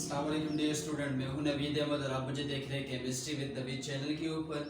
अस्सलाम वालेकुम dear student, मैं हूं नवीद अहमद और आप मुझे देख रहे हैं केमिस्ट्री विद नवीद चैनल के ऊपर।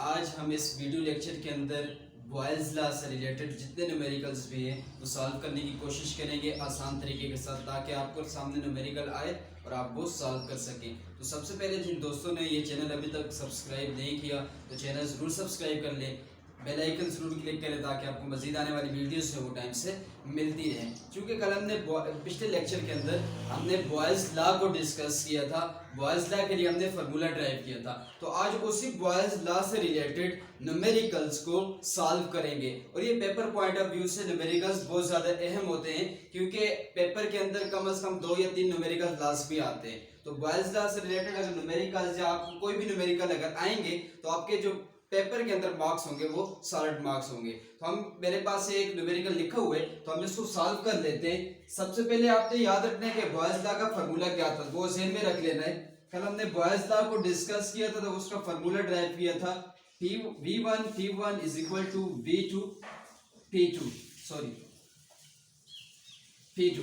आज हम इस वीडियो लेक्चर के अंदर बॉयल्स लॉ से रिलेटेड जितने न्यूमेरिकल्स भी हैं वो सॉल्व करने की कोशिश करेंगे आसान तरीके के साथ, ताकि आपको सामने न्यूमेरिकल आए और आप वो सॉल्व कर सकें। तो सबसे पहले जिन दोस्तों ने ये चैनल अभी तक सब्सक्राइब नहीं किया तो चैनल ज़रूर सब्सक्राइब कर लें, बेल आइकन जरूर क्लिक करें ताकि आपको मजीद आने वाली वीडियोस है वो टाइम से मिलती रहे। क्योंकि कल हमने पिछले लेक्चर के अंदर हमने बॉयल्स लॉ को डिस्कस किया था, बॉयल्स लॉ के लिए हमने फार्मूला ड्राइव किया था। तो आज उसी बॉयल्स लॉ से रिलेटेड न्यूमेरिकल्स को सॉल्व करेंगे। और ये पेपर पॉइंट ऑफ व्यू से न्यूमेरिकल्स बहुत ज़्यादा अहम होते हैं, क्योंकि पेपर के अंदर कम से कम 2 या 3 न्यूमेरिकल लॉस भी आते हैं। तो बॉयल्स लॉ से रिलेटेड अगर न्यूमेरिकल्स या आपको कोई भी न्यूमेरिकल अगर आएंगे तो आपके जो पेपर के अंदर मार्क्स होंगे वो सॉलिड मार्क्स होंगे। तो हम मेरे पास एक न्यूमेरिकल लिखा हुआ है तो हम इसको सॉल्व कर लेते हैं। सबसे पहले आपने याद रखना है कि बॉयल्स लॉ का फार्मूला क्या था, वो ज़हन में रख लेना है। कल हमने बॉयल्स लॉ को डिस्कस किया था तो उसका फार्मूला ड्राइव किया था V1 is equal to V2 P2।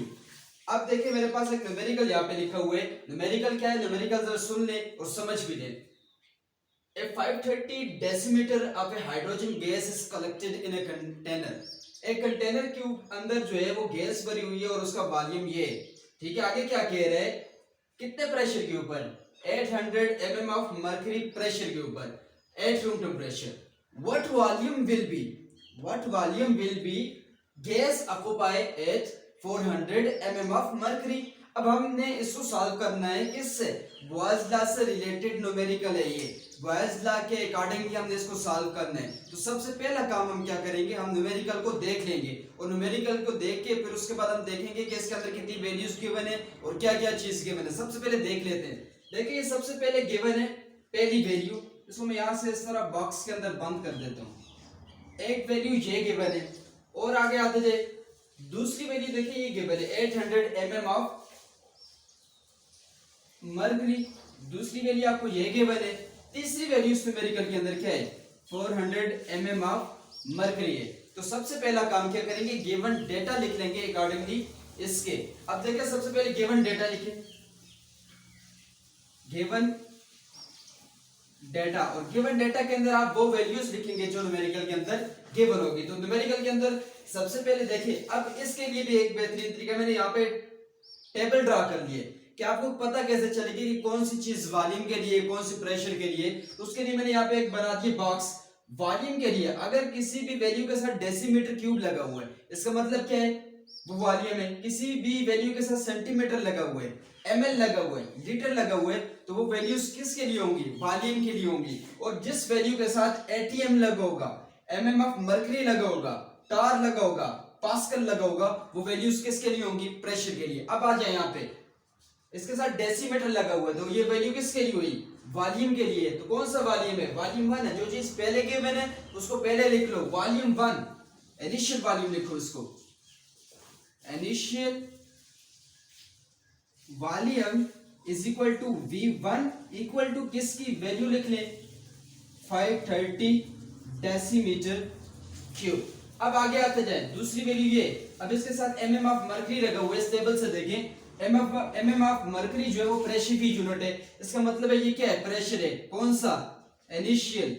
अब देखिए मेरे पास एक न्यूमेरिकल यहाँ पे लिखा हुआ है। न्यूमेरिकल क्या है, न्यूमेरिकल जरा सुन ले और समझ भी ले। A 530 decimeter of a hydrogen gas is collected in a container। एक कंटेनर के अंदर जो है वो गैस भरी हुई है और उसका वॉल्यूम ये है। ठीक है, आगे क्या कह रहा है, कितने प्रेशर के ऊपर, 800 mm ऑफ मर्करी प्रेशर के ऊपर, at room temperature. What volume will be gas occupy at 400 mm of mercury. अब हमने इसको सॉल्व करना है किससे, बॉयल्स लॉ से रिलेटेड न्यूमेरिकल है ये। बॉयल्स लॉ के अकॉर्डिंगली हमने इसको सॉल्व करना है। तो सबसे पहला काम हम क्या करेंगे, हम न्यूमेरिकल को देख लेंगे और न्यूमेरिकल को देख के फिर उसके बाद हम देखेंगे कि इसके अंदर कितनी वैल्यूज गिवन है और क्या क्या चीज गिवन है। सबसे पहले देख लेते हैं। देखिए सबसे पहले गिवन है पहली वैल्यू, इसको मैं यहाँ से इस तरह बॉक्स के अंदर बंद कर देता हूँ। एक वैल्यू ये गिवन है और आगे आते जाए दूसरी वैल्यू देखिए ये गिवन है 800 mm ऑफ मर्करी। दूसरी वैल्यू आपको ये गिवन है। तीसरी वैल्यू इस न्यूमेरिकल के अंदर क्या है, 400 mm ऑफ मर्करी है। तो सबसे पहला काम क्या करेंगे, गिवन डेटा लिख लेंगे अकॉर्डिंगली इसके। अब देखिए सबसे पहले गिवन डेटा लिखें, गिवन डेटा, और गिवन डेटा के अंदर आप वो वैल्यूज लिखेंगे जो न्यूमेरिकल के अंदर गिवन होगी। तो न्यूमेरिकल के अंदर सबसे पहले देखिए, अब इसके लिए भी एक बेहतरीन तरीका मैंने यहाँ पे टेबल ड्रा कर लिए कि आपको पता कैसे चलेगी कि कौन सी चीज वॉल्यूम के लिए, कौन सी प्रेशर के लिए। तो उसके लिए मैंने यहाँ पे एक बना दिया बॉक्स। वॉल्यूम के लिए अगर किसी भी वैल्यू के साथ डेसीमीटर क्यूब लगा हुआ है, इसका मतलब क्या है, वो वॉल्यूम है। किसी भी वैल्यू के साथ सेंटीमीटर लगा हुआ है, ml लगा हुआ है, लीटर लगा हुआ है, तो वो वैल्यूज किसके लिए होंगी, वॉल्यूम के लिए होंगी। और जिस वैल्यू के साथ atm लगा होगा, mm ऑफ मर्करी लगा होगा, टार लगा होगा, पास्कल लगा होगा, वो वैल्यूज किसके लिए होंगी, प्रेशर के लिए। अब आ जाए यहाँ पे, इसके साथ डेसीमीटर लगा हुआ है तो ये वैल्यू किसके लिए हुई, वॉल्यूम के लिए। तो कौन सा वॉल्यूम है, वॉल्यूम 1 है। जो चीज पहले गिवन है उसको पहले लिख लो, वॉल्यूम 1, इनिशियल वॉल्यूम लिखो इसको, initial volume is equal to V1 equal to किसकी वैल्यू लिख ले, 530 डेसीमीटर क्यूब। अब आगे आते जाए दूसरी वैल्यू ये, अब इसके साथ mm ऑफ मर्करी लगा हुआ है। इस टेबल से देखें mm ऑफ मर्करी जो है वो प्रेशर की यूनिट है। इसका मतलब है ये क्या है, प्रेशर है। कौन सा, initial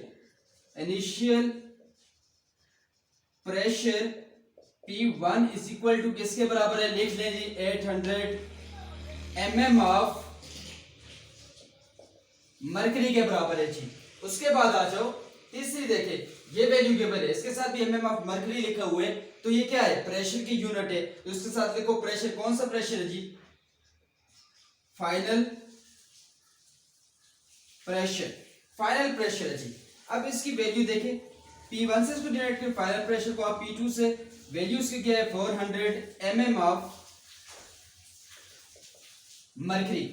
pressure P1 is equal to किसके बराबर है, लिख लें जी 800 mm ऑफ मर्करी के बराबर है जी। उसके बाद आ जाओ तीसरी, देखे ये वैल्यू गिवन है, इसके साथ भी mm ऑफ मर्करी लिखा हुआ है, तो ये क्या है, प्रेशर की यूनिट है। तो इसके साथ लिखो प्रेशर, कौन सा प्रेशर है जी, फाइनल प्रेशर है जी। अब इसकी वैल्यू देखें, P1 से इसको डिवाइड करें फाइनल प्रेशर को, आप P2 से वैल्यू इसकी क्या है, 400 mm ऑफ मर्करी।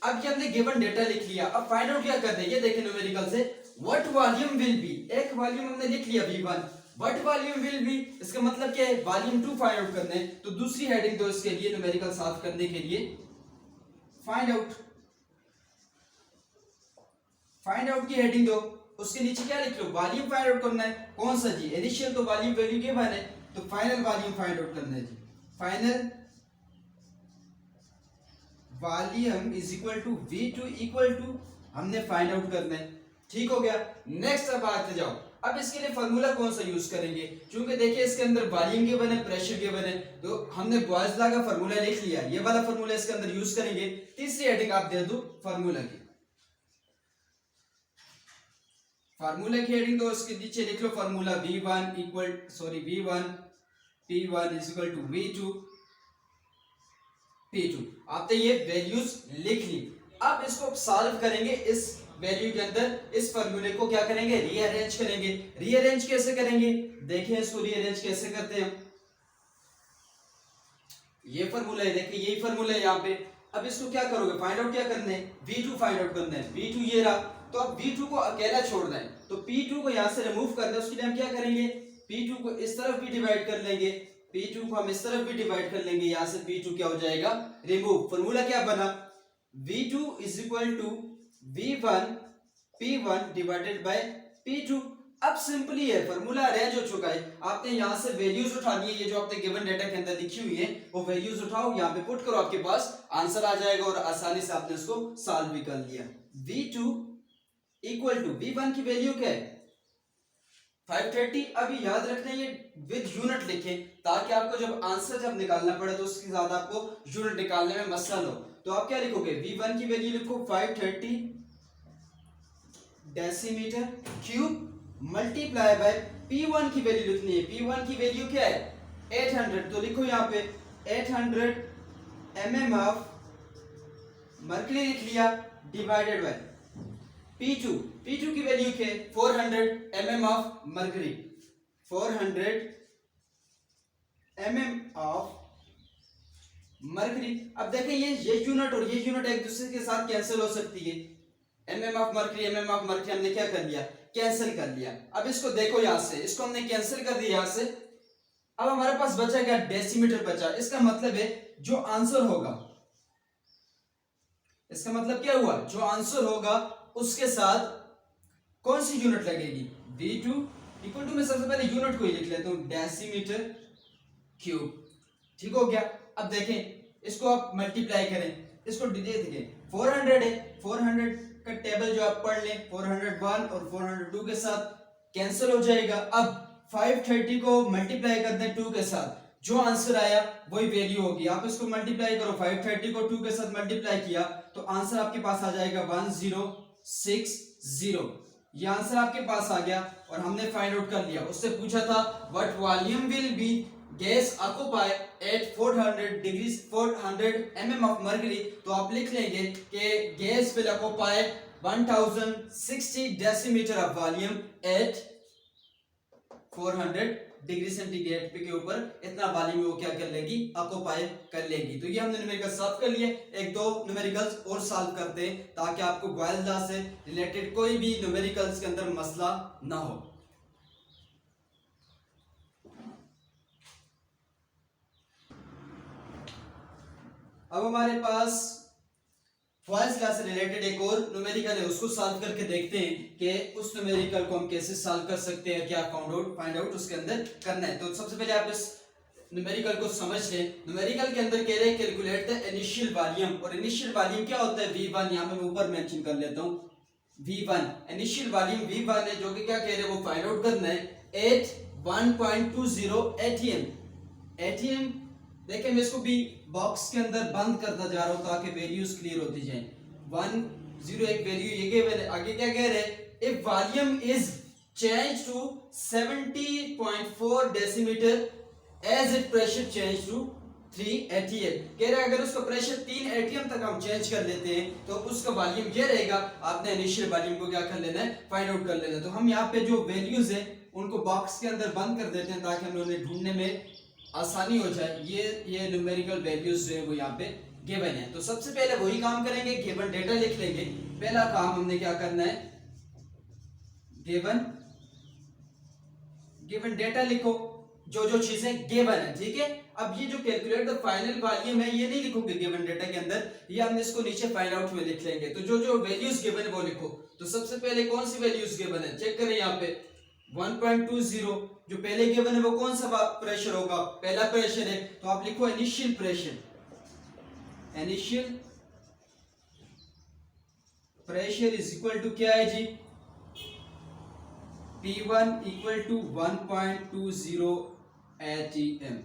अब ये हमने गिवन डेटा लिख लिया। अब फाइंड आउट क्या करते हैं, ये देखें न्यूमेरिकल से, व्हाट वॉल्यूम विल बी, एक वॉल्यूम हमने लिख लिया V1, what volume will B, इसका मतलब क्या है, वॉल्यूम 2 फाइंड आउट करना है। तो दूसरी हेडिंग दो इसके लिए, न्यूमेरिकल सॉल्व करने के लिए, फाइंड आउट की हेडिंग दो। उसके नीचे क्या लिख लो, वॉल्यूम फाइंड आउट करना है। कौन सा जी, इनिशियल तो वॉल्यूम वैल्यू गिवन है, तो फाइनल वॉल्यूम फाइंड आउट करना है जी, final volume is equal to V2 equal to हमने फाइंड आउट करना है। ठीक हो गया। नेक्स्ट अब आते जाओ, अब इसके लिए फार्मूला कौन सा यूज करेंगे, क्योंकि देखिए इसके अंदर वॉल्यूम गिवन है, प्रेशर गिवन है, तो हमने बॉयल्स लॉ का फार्मूला लिख लिया, ये वाला फार्मूला इसके अंदर यूज करेंगे। तीसरी हेडिंग आप दे दो फार्मूला की, फार्मूला की हेडिंग तो उसके नीचे लिख लो formula V1 P1 is equal to V2 P2। आपने ये वैल्यूज लिख ली। अब इसको सॉल्व करेंगे, इस वैल्यू के अंदर इस फार्मूले को क्या करेंगे, रीअरेंज करेंगे। रीअरेंज कैसे करेंगे, देखिए इसको रीअरेंज कैसे करते हैं। ये फार्मूला है, देखिए यही फार्मूला है यहाँ पे। अब इसको क्या करोगे, फाइंड आउट क्या करना है, V2 फाइंड आउट करना है। V2 ये रहा, तो अब V2 को अकेला छोड़ना है, तो P2 को यहाँ से रिमूव करना है। उसके लिए हम क्या करेंगे, P2 को इस तरफ भी डिवाइड कर लेंगे, P2 को हम इस तरफ भी डिवाइड कर लेंगे, यहाँ से P2 क्या हो जाएगा, रिमूव। फार्मूला क्या बना, V2 is equal to V1 P1 divided by P2। अब सिंपली है, फार्मूला अरेंज हो चुका है। आपने यहाँ से वैल्यूज उठानी है, ये जो आपने गिवन डेटा के अंदर लिखी हुई है वो वैल्यूज उठाओ, यहाँ पे पुट करो, आपके पास आंसर आ जाएगा और आसानी से आपने इसको सॉल्व भी कर लिया। V2 इक्वल टू V1 की वैल्यू क्या है 530। अभी याद रखना ये विद यूनिट लिखें, ताकि आपको जब आंसर जब निकालना पड़े तो उसके साथ आपको यूनिट निकालने में मसला हो। तो आप क्या लिखोगे, V1 की वैल्यू लिखो 530 decimetre cube multiply by P1 की वैल्यू लिखनी है। P1 की वैल्यू क्या है 800, तो लिखो यहाँ पे 800 mm ऑफ मर्क्यूरी लिख लिया, डिवाइडेड बाय P2 की वैल्यू क्या है 400 mm of mercury, 400 mm of mercury. अब देखें ये यूनिट और ये यूनिट एक दूसरे के साथ कैंसिल हो सकती है। mm ऑफ मर्क्यूरी हमने क्या कर लिया, कैंसिल कर लिया। अब इसको देखो, यहां से इसको हमने कैंसिल कर दिया यहां से। अब हमारे पास बचा क्या, डेसीमीटर बचा। इसका मतलब है जो आंसर होगा, इसका मतलब क्या हुआ, जो आंसर होगा उसके साथ कौन सी यूनिट लगेगी, V2 इक्वल टू, मैं सबसे पहले यूनिट को ही लिख लेता हूं, डेसीमीटर क्यूब। ठीक हो गया। अब देखें इसको आप मल्टीप्लाई करें, इसको देखें 400 है, 400 का टेबल जो आप पढ़ लें 401 और 402 के साथ कैंसिल हो जाएगा। अब 530 को मल्टीप्लाई कर दें 2 के साथ, जो आंसर आया वही वैल्यू होगी। आप इसको मल्टीप्लाई करो, 530 को 2 के साथ मल्टीप्लाई किया तो आंसर आपके पास आ जाएगा 1060। ये आंसर आपके पास आ गया और हमने फाइंड आउट कर लिया। उससे पूछा था what volume will be gas occupy at 400 mm of mercury, तो आप लिख लेंगे कि gas will occupy 1060 decimetre of volume at 400 degree centigrade के ऊपर इतना वॉल्यूम वो क्या कर लेगी, ऑक्यूपाई कर लेगी। तो ये हमने न्यूमेरिकल सॉल्व कर लिए। एक दो न्यूमेरिकल्स और सॉल्व करते हैं ताकि आपको बॉयल्स लॉ से रिलेटेड कोई भी न्यूमेरिकल्स के अंदर मसला ना हो। अब हमारे पास बॉयल्स लॉ से रिलेटेड एक और न्यूमेरिकल है, उसको सॉल्व करके देखते हैं कि उस न्यूमेरिकल को हम कैसे सॉल्व कर सकते हैं, क्या फाइंड आउट उसके अंदर करना है। तो सबसे पहले आप इस न्यूमेरिकल को समझ लें। न्यूमेरिकल के अंदर कह रहे हैं कैलकुलेट द इनिशियल वॉल्यूम, और इनिशियल वॉल्यूम क्या होता है V1, यहाँ मैं ऊपर मेंशन कर लेता हूँ V1, इनिशियल वॉल्यूम V1 है, जो कि क्या कह रहे हैं वो फाइंड आउट करना है 81.20 ATM। देखिए मैं इसको भी बॉक्स के अंदर बंद करता जा रहा हूं ताकि वैल्यूज क्लियर होती जाएं। 10 एक वैल्यू ये गिवन है, आगे क्या कह रहे हैं, if volume is change to 70.4 decimetre as it pressure change to 3 ATM। कह रहे हैं अगर उसका प्रेशर 3 ATM तक हम चेंज कर लेते हैं तो उसका वॉल्यूम ये रहेगा। आपने इनिशियल वॉल्यूम को क्या कर लेना है, फाइंड आउट कर लेना है। तो हम यहाँ पे जो वैल्यूज है उनको बॉक्स के अंदर बंद कर देते हैं ताकि हम उन्हें ढूंढने में आसानी हो जाए। ये न्यूमेरिकल वैल्यूज जो है वो यहाँ पे गिवन है। तो सबसे पहले वही काम करेंगे, गिवन डेटा लिख लेंगे। पहला काम हमने क्या करना है, गिवन डेटा लिखो, जो चीजें गिवन है, ठीक है। अब ये जो कैलकुलेट द फाइनल वॉल्यूम है ये नहीं लिखोगे गिवन डेटा के अंदर, ये हमने इसको नीचे फाइंड आउट में लिख लेंगे। तो जो वैल्यूज गिवन है वो लिखो। तो सबसे पहले कौन सी वैल्यूज गिवन है चेक करें। यहाँ पे 1.20 जो पहले गिवन है वो कौन सा प्रेशर होगा, पहला प्रेशर है, तो आप लिखो initial pressure, initial pressure is equal to क्या है जी, P1 इक्वल टू 1.20 ATM।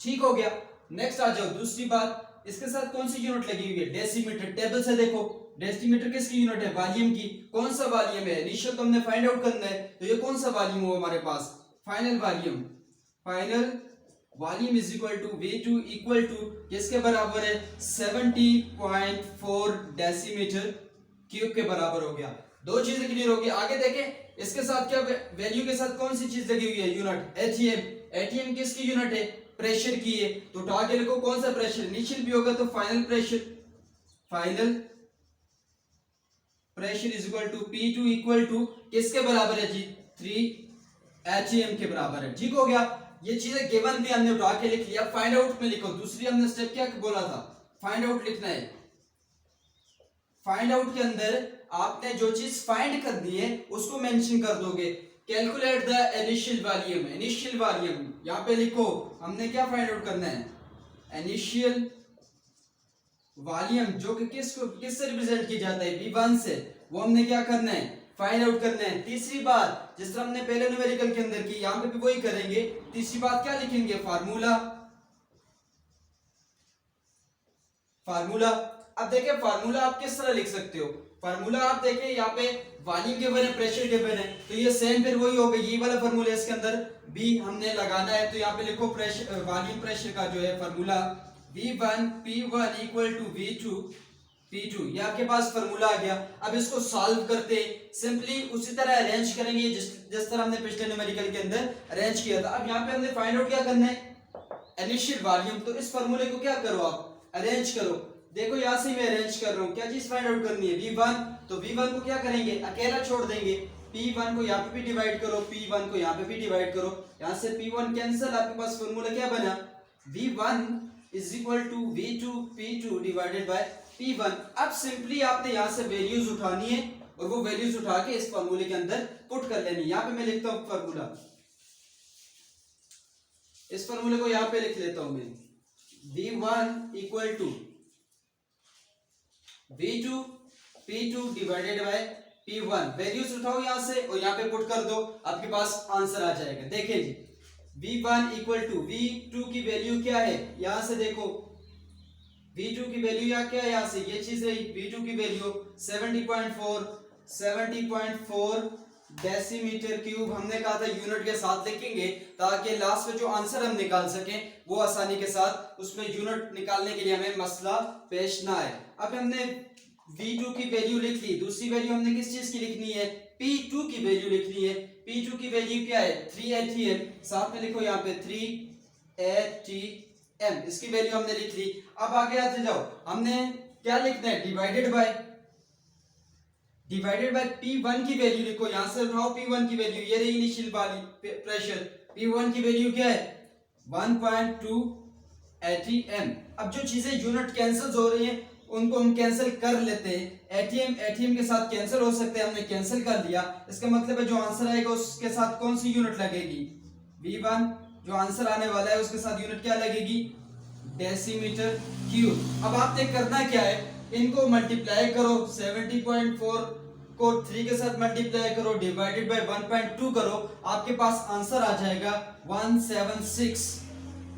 ठीक हो गया। नेक्स्ट आ जाओ दूसरी बात, इसके साथ कौन सी यूनिट लगी हुई है, डेसीमीटर। टेबल से देखो डेसीमीटर किसकी यूनिट है, वॉल्यूम की। कौन सा वॉल्यूम है, इनिशियल तो हमने फाइंड आउट करना है, तो ये कौन सा वॉल्यूम हो हमारे पास, final volume. Final volume is equal to V2 equal to किसके बराबर है, 70.4 डेसीमीटर क्यूब के बराबर हो गया। दो चीजें क्लियर होगी। आगे देखें इसके साथ क्या वैल्यू के साथ कौन सी चीज लगी हुई है, यूनिट एटीएम। एटीएम किसकी यूनिट है, प्रेशर की है। तो उठा के लिखो कौन सा प्रेशर, इनिशियल भी होगा तो final pressure. Final pressure is equal to P2 equal to किसके बराबर है जी, 3 ATM के बराबर है। ठीक हो गया। ये चीजें गिवन थी, हमने उठा के लिख लिया। फाइंड आउट में लिखो, दूसरी हमने स्टेप क्या बोला था, फाइंड आउट लिखना है। फाइंड आउट के अंदर आपने जो चीज फाइंड करनी है उसको मेंशन कर दोगे। Calculate the initial volume, initial volume यहां पे लिखो। हमने क्या फाइंड आउट करना है, इनिशियल वॉल्यूम, जो कि किससे रिप्रेजेंट की जाता है, V1 से। वो हमने क्या करना है, फाइंड आउट करना है। तीसरी बात, जिस तरह हमने पहले न्यूमेरिकल के अंदर की, यहां पे भी वही करेंगे। तीसरी बात क्या लिखेंगे, फार्मूला। फार्मूला अब देखिए फार्मूला आप किस तरह लिख सकते हो। फार्मूला आप देखिए यहाँ पे वॉल्यूम गिवन है, प्रेशर गिवन है, तो ये सेम फिर वही होगा। ये वाला फार्मूला इसके अंदर भी हमने लगाना है। तो यहाँ पे लिखो प्रेशर, वॉल्यूम प्रेशर का जो है formula V1 P1 equal to V2 P2, ये आपके पास फार्मूला आ गया। अब इसको सॉल्व करते सिंपली उसी तरह अरेंज करेंगे जिस तरह हमने पिछले न्यूमेरिकल के अंदर अरेंज किया था। अब यहाँ पे हमने फाइंड आउट क्या करना है, इनिशियल वॉल्यूम। तो इस फार्मूले को क्या करो, आप अरेंज करो। देखो यहाँ से मैं अरेंज कर रहा हूँ, क्या चीज फाइंड आउट करनी है, V1। तो V1 को क्या करेंगे, अकेला छोड़ देंगे। P1 को यहाँ पे भी डिवाइड करो, P1 को यहाँ पे भी डिवाइड करो। यहाँ से P1 कैंसिल, आपके पास फार्मूला क्या बना, V1 is equal to V2 P2 divided by P1। अब सिंपली आपने यहाँ से वैल्यूज उठानी है और वो वैल्यूज उठा के इस फार्मूले के अंदर पुट कर लेनी है। यहाँ पे मैं लिखता हूँ फार्मूला, इस फार्मूले को यहाँ पे लिख लेता हूं मैं, V1 equal to V2 P2 divided by P1। Values उठाओ यहां से और यहां पे पुट कर दो, आपके पास आंसर आ जाएगा। देखिए जी, V1 इक्वल टू V2 की वैल्यू क्या है, यहां से देखो V2 की वैल्यू यहाँ क्या है, यहां से ये चीज रही। V2 की वैल्यू 70.4 डेसीमीटर क्यूब। हमने कहा था यूनिट के साथ लिखेंगे ताकि लास्ट में जो आंसर हम निकाल सकें वो आसानी के साथ, उसमें यूनिट निकालने के लिए हमें मसला पेश ना आए। अब हमने V2 की वैल्यू लिख ली। दूसरी वैल्यू हमने किस चीज की लिखनी है, P2 की वैल्यू लिखनी है। P2 की वैल्यू क्या है, 3 ATM। साथ में लिखो यहाँ पे 3 ATM, इसकी वैल्यू हमने लिख ली। अब आगे आते जाओ, हमने क्या लिखना है, डिवाइडेड बाय P1 की वैल्यू लिखो। यहां से उठाओ P1 की वैल्यू, ये रही इनिशियल वाली प्रेशर। P1 की वैल्यू क्या है, 1.2 ATM। अब जो चीजें यूनिट कैंसिल हो रही हैं उनको हम कैंसिल कर लेते हैं। ATM के साथ कैंसिल हो सकते हैं, हमने कैंसिल कर दिया। इसका मतलब है जो आंसर आएगा उसके साथ कौन सी यूनिट लगेगी, V1। जो आंसर आने वाला है उसके साथ यूनिट क्या लगेगी, डेसीमीटर क्यूब। अब आपने करना क्या है, इनको मल्टीप्लाई करो, 70.4 को 3 के साथ मल्टीप्लाई करो, डिवाइडेड बाय 1.2 करो, आपके पास आंसर आ जाएगा 176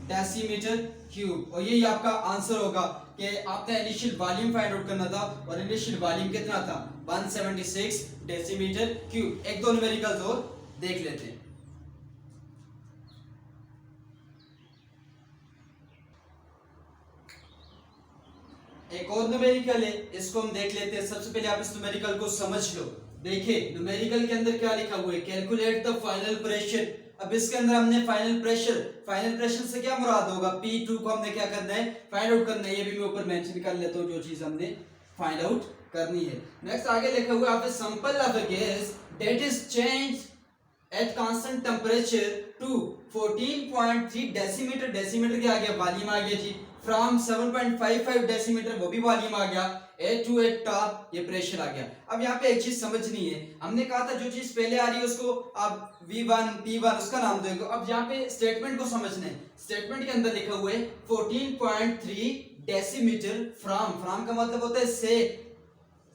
डेसीमीटर क्यूब। और यही आपका आंसर होगा कि आपने इनिशियल वॉल्यूम फाइंड आउट करना था और इनिशियल वॉल्यूम कितना था, 176 डेसीमीटर क्यूब। एक दो न्यूमेरिकल्स और देख लेते हैं। एक और न्यूमेरिकल है, इसको हम देख लेते हैं। सबसे पहले आप इस न्यूमेरिकल को समझ लो। देखिए न्यूमेरिकल के अंदर क्या लिखा हुआ है, कैलकुलेट द फाइनल प्रेशर। अब इसके अंदर हमने फाइनल प्रेशर से क्या मुराद होगा, P2 को हमने क्या करना है, फाइंड आउट करना है। ये भी मैं ऊपर मेंशन कर लेता हूं जो चीज हमने फाइंड आउट करनी है। नेक्स्ट आगे लिखा हुआ है, sample of a gas that is change at constant temperature to 14.3 decimetre. Decimetre क्या आ गया, वॉल्यूम आ गया जी। फ्रॉम 7.55 डेसीमीटर, वो भी वॉल्यूम आ गया। 828 टॉप, ये प्रेशर आ गया। अब यहाँ पे एक चीज समझनी है, हमने कहा था जो चीज पहले आ रही है उसको आप V1 P1 उसका नाम दोगे। अब यहाँ पे स्टेटमेंट को समझना है। स्टेटमेंट के अंदर लिखा हुआ है 14.3 डेसीमीटर फ्रॉम का मतलब होता है से,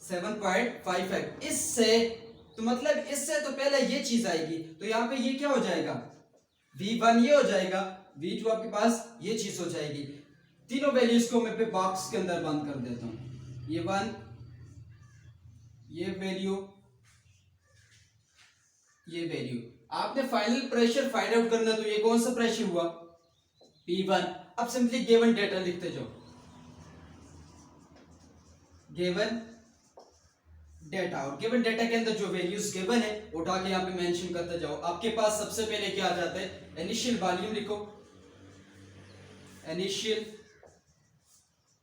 7.55। इससे तो मतलब इससे तो पहले ये चीज आएगी, तो यहाँ पे ये क्या हो जाएगा, V1 ये हो जाएगा, V2 आपके पास ये चीज हो जाएगी। तीनों वैल्यूज को मैं पे बॉक्स के अंदर बंद कर देता हूं। ये 1, ये वैल्यू, ये वैल्यू। आपने फाइनल प्रेशर फाइंड आउट करना, तो ये कौन सा प्रेशर हुआ, P1। अब सिंपली गिवन डेटा लिखते जाओ, गिवन डेटा, और गिवन डेटा के अंदर जो वैल्यूज गिवन है उठा के यहाँ पे मेंशन करते जाओ। आपके पास सबसे पहले क्या आ जाता है, इनिशियल वॉल्यूम लिखो, initial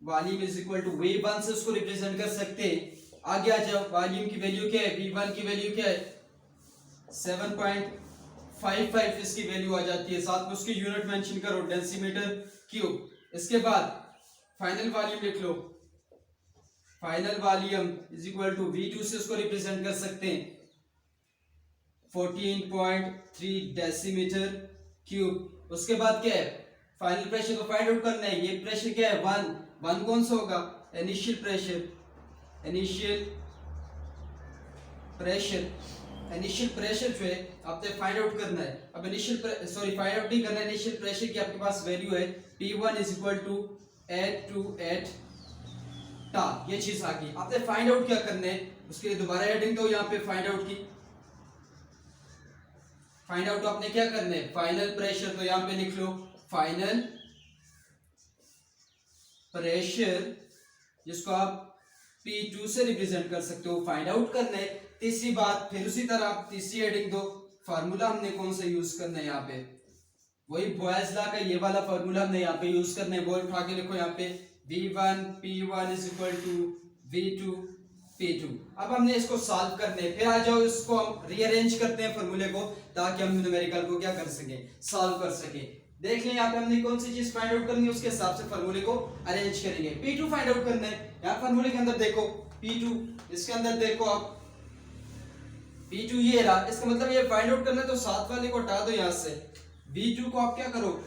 volume is equal to V1 से उसको रिप्रेजेंट कर सकते हैं। आगे आ जाओ, वॉल्यूम की वैल्यू क्या है, V1 की वैल्यू क्या है 7.55, इसकी वैल्यू आ जाती है। साथ में उसकी यूनिट मेंशन करो, डेसीमीटर क्यूब। इसके बाद फाइनल वॉल्यूम लिख लो, final volume is equal to V2 से उसको रिप्रेजेंट कर सकते हैं 14.3 डेसीमीटर क्यूब। उसके बाद क्या है, फाइनल प्रेशर को फाइंड आउट करना है। ये प्रेशर क्या है, 1 कौन सा होगा, initial pressure, initial pressure, initial pressure जो है आपने फाइंड आउट करना है। अब इनिशियल फाइंड आउट नहीं करना है, इनिशियल प्रेशर की आपके पास वैल्यू है P1 इज इक्वल टू 828 टा, ये चीज आ गई। आपने फाइंड आउट क्या करना है, उसके लिए दोबारा हेडिंग दो यहाँ पे फाइंड आउट की। फाइंड आउट आपने क्या करना है, फाइनल प्रेशर, तो यहाँ पे लिख लो फाइनल प्रेशर, जिसको आप P2 से रिप्रेजेंट कर सकते हो, फाइंड आउट करना है। तीसरी बात, फिर उसी तरह आप तीसरी हेडिंग दो, फार्मूला हमने कौन सा यूज करना है, यहाँ पे वही बॉयल्स लॉ का ये वाला फार्मूला हमने यहाँ पे यूज करना है। वो उठा के लिखो यहाँ पे V1 P1 is equal to V2 P2। अब हमने इसको सॉल्व करने, फिर आ जाओ इसको हम रीअरेंज करते हैं फार्मूले को, ताकि हम न्यूमेरिकल को क्या कर सके, सॉल्व कर सके। देख लें यहाँ पे हमने कौन सी चीज फाइंड आउट करनी है, उसके हिसाब से फार्मूले को अरेंज करेंगे। P2 फाइंड आउट करना है, यहाँ फार्मूले के अंदर देखो P2, इसके अंदर देखो आप P2 ये रहा, इसका मतलब ये फाइंड आउट करना है, तो साथ वाले को हटा दो यहाँ से। V2 को आप क्या करो,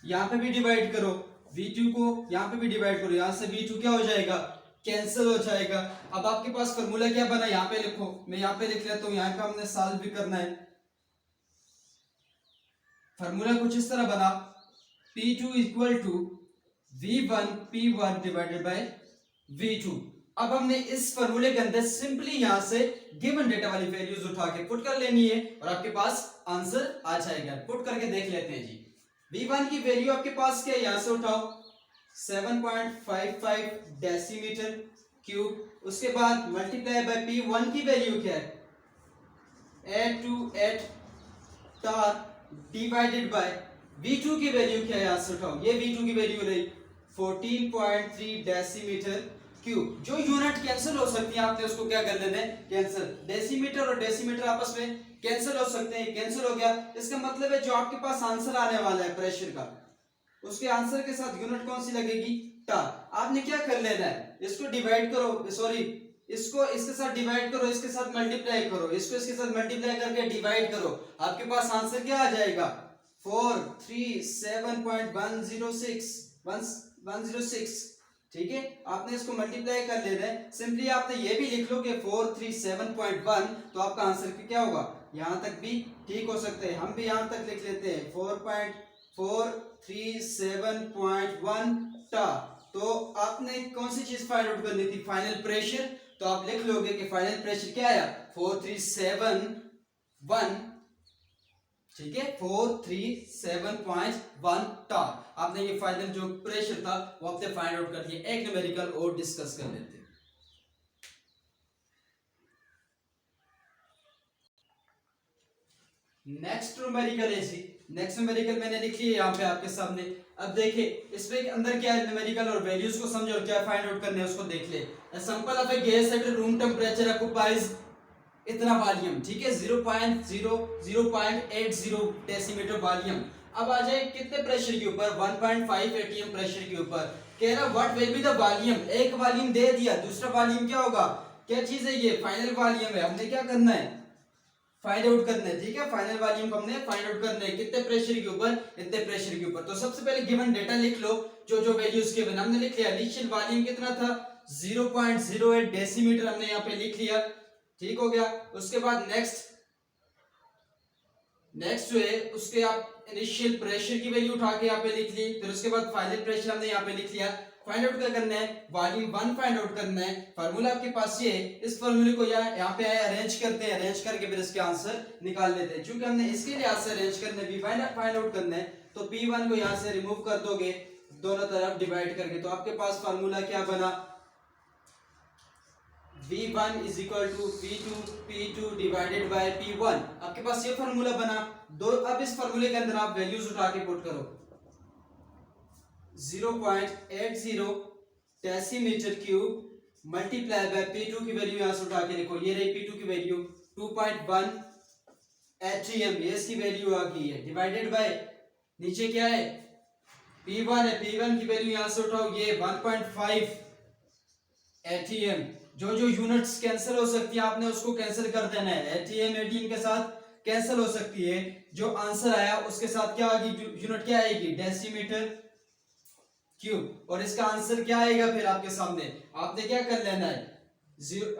यहाँ पे भी डिवाइड करो, V2 को यहाँ पे भी डिवाइड करो, यहाँ से V2 क्या हो जाएगा, कैंसिल हो जाएगा। अब आपके पास फार्मूला क्या बना, यहाँ पे लिखो, मैं यहाँ पे लिख लेता हूँ, यहाँ पे हमने सॉल्व भी करना है। फार्मूला कुछ इस तरह बना, P2 equal to V1 P1 divided bye V2। अब हमने इस फार्मूले के अंदर सिंपली यहां से गिवन डेटा वाली वैल्यूज उठा के पुट कर लेनी है, और आपके पास आंसर आ जाएगा। पुट करके देख लेते हैं जी। V1 की वैल्यू आपके पास क्या है, यहां से उठाओ 7.55 डेसीमीटर क्यूब। उसके बाद मल्टीप्लाई बाय P1 की वैल्यू क्या है 828 टार डिवाइडेड बाय V2 की वैल्यू क्या है, यहां से उठाओ, ये V2 की वैल्यू रही 14.3 डेसीमीटर क्यूब। जो यूनिट कैंसिल हो सकती है आपने उसको क्या कर लेना है, कैंसिल। डेसीमीटर और डेसीमीटर आपस में कैंसिल हो सकते हैं, कैंसिल हो गया। इसका मतलब है जो आपके पास आंसर आने वाला है प्रेशर का, उसके आंसर के साथ यूनिट कौन सी लगेगी, टार। आपने क्या कर लेना है, इसको डिवाइड करो, सॉरी इसको इसके साथ डिवाइड करो, इसके साथ मल्टीप्लाई करो, इसको इसके साथ मल्टीप्लाई करके डिवाइड करो, आपके पास आंसर क्या आ जाएगा 437.106। ठीक है, आपने इसको मल्टीप्लाई कर लेना है। सिंपली आपने ये भी लिख लो कि 437.1, तो आपका आंसर क्या होगा, यहां तक भी ठीक हो सकते हैं। हम भी यहां तक लिख लेते हैं 4.437.1 टा। तो आपने कौन सी चीज फाइंड आउट करनी थी, फाइनल प्रेशर। तो आप लिख लोगे कि फाइनल प्रेशर क्या आया 437.1, ठीक है 437.1 टा। आपने ये फाइनल जो प्रेशर था वो आपने फाइंड आउट कर दिया। एक न्यूमेरिकल और डिस्कस कर लेते हैं। नेक्स्ट न्यूमेरिकल है जी, नेक्स्ट न्यूमेरिकल मैंने लिखी है यहाँ पे आपके सामने। अब देखिए इसमें अंदर क्या है, न्यूमेरिकल और वैल्यूज को समझो और क्या फाइंड आउट करने है उसको देख ले। Sample of A gas at room temperature occupies इतना वॉल्यूम, ठीक है 0.80 डेसीमीटर वॉल्यूम। अब आ जाए कितने प्रेशर के ऊपर, 1.5 atm प्रेशर के ऊपर। कह रहा what will be the volume, एक वॉल्यूम दे दिया, दूसरा वॉल्यूम क्या होगा, क्या चीज है ये, फाइनल वॉल्यूम है। हमने क्या करना है, फाइंड आउट करना है, ठीक है। फाइनल वॉल्यूम को हमने फाइंड आउट करना है, कितने प्रेशर के ऊपर, इतने प्रेशर के ऊपर। तो सबसे पहले गिवन डेटा लिख लो, जो जो वैल्यूज गिवन हमने लिख लिया। इनिशियल वॉल्यूम कितना था, 0.08 डेसीमीटर हमने यहाँ पे लिख लिया, ठीक हो गया। उसके बाद नेक्स्ट जो है उसके आप इनिशियल प्रेशर की वैल्यू उठा के यहाँ पे लिख ली। फिर उसके बाद फाइनल प्रेशर हमने यहाँ पे लिख लिया। फाइंड आउट क्या करना है, वॉल्यूम 1 फाइंड आउट करना है। फार्मूला आपके पास ये है, इस फार्मूले को यहाँ पे अरेंज करते हैं, अरेंज करके फिर इसके आंसर निकाल लेते हैं। क्योंकि हमने इसके लिए से अरेंज करना है, V1 फाइंड आउट करना है, तो P1 को यहाँ से रिमूव कर दोगे दोनों तरफ डिवाइड करके, तो आपके पास फार्मूला क्या बना, V1 is equal to P2 divided by P1। आपके पास ये फार्मूला बना दो। अब इस फार्मूले के अंदर आप वैल्यूज उठा के पुट करो, 0.80 decimetre cube multiply by P2 की वैल्यू यहां से उठा के लिखो, ये रही P2 की वैल्यू 2.1 atm, ये इसकी वैल्यू आ गई है, डिवाइडेड बाय नीचे क्या है P1 है, P1 की वैल्यू यहां से उठाओ, ये 1.5 atm। जो जो यूनिट्स कैंसिल हो सकती है आपने उसको कैंसिल कर देना है, एटीएम एटीएम के साथ कैंसिल हो सकती है। जो आंसर आया उसके साथ क्या आएगी, यूनिट क्या आएगी, डेसीमीटर क्यूब। और इसका आंसर क्या आएगा फिर आपके सामने, आपने क्या कर लेना है,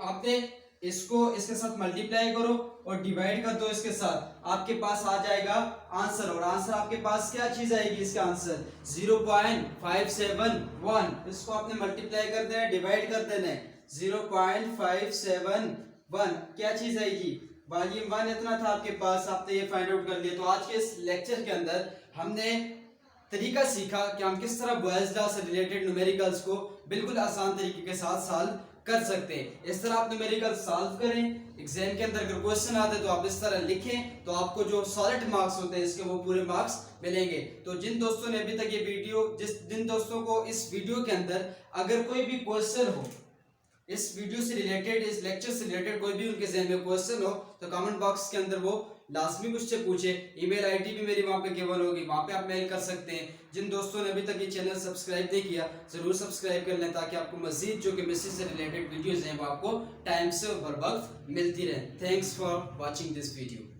आपने इसको इसके साथ मल्टीप्लाई करो और डिवाइड कर दो इसके साथ, आपके पास आ जाएगा आंसर। और आंसर आपके पास क्या चीज आएगी, इसका आंसर 0.571। इसको आपने मल्टीप्लाई कर देना है, डिवाइड कर देना है, 0.571 क्या चीज आएगी, वॉल्यूम 1 इतना था आपके पास, आपने ये फाइंड आउट कर लिया। तो आज के इस लेक्चर के अंदर हमने तरीका सीखा कि हम किस तरह बॉयल्स लॉ से रिलेटेड न्यूमेरिकल्स को बिल्कुल आसान तरीके के साथ सॉल्व कर सकते हैं। इस तरह आप न्यूमेरिकल सॉल्व करें, एग्जाम के अंदर अगर क्वेश्चन आते तो आप इस तरह लिखें, तो आपको जो सॉलिड मार्क्स होते हैं इसके वो पूरे मार्क्स मिलेंगे। तो जिन दोस्तों ने अभी तक ये वीडियो, जिन दोस्तों को इस वीडियो के अंदर अगर कोई भी क्वेश्चन हो, इस वीडियो से रिलेटेड, इस लेक्चर से रिलेटेड कोई भी उनके ज़हन में क्वेश्चन हो, तो कमेंट बॉक्स के अंदर वो लाजमी मुझसे पूछे। ईमेल आईडी भी मेरी वहाँ पे केवल होगी, वहाँ पे आप मेल कर सकते हैं। जिन दोस्तों ने अभी तक ये चैनल सब्सक्राइब नहीं किया ज़रूर सब्सक्राइब कर लें, ताकि आपको मजीद जो केमिस्ट्री से रिलेटेड वीडियोज़ हैं वो आपको टाइम से और बर वक्त मिलती रहे। Thanks for watching this video.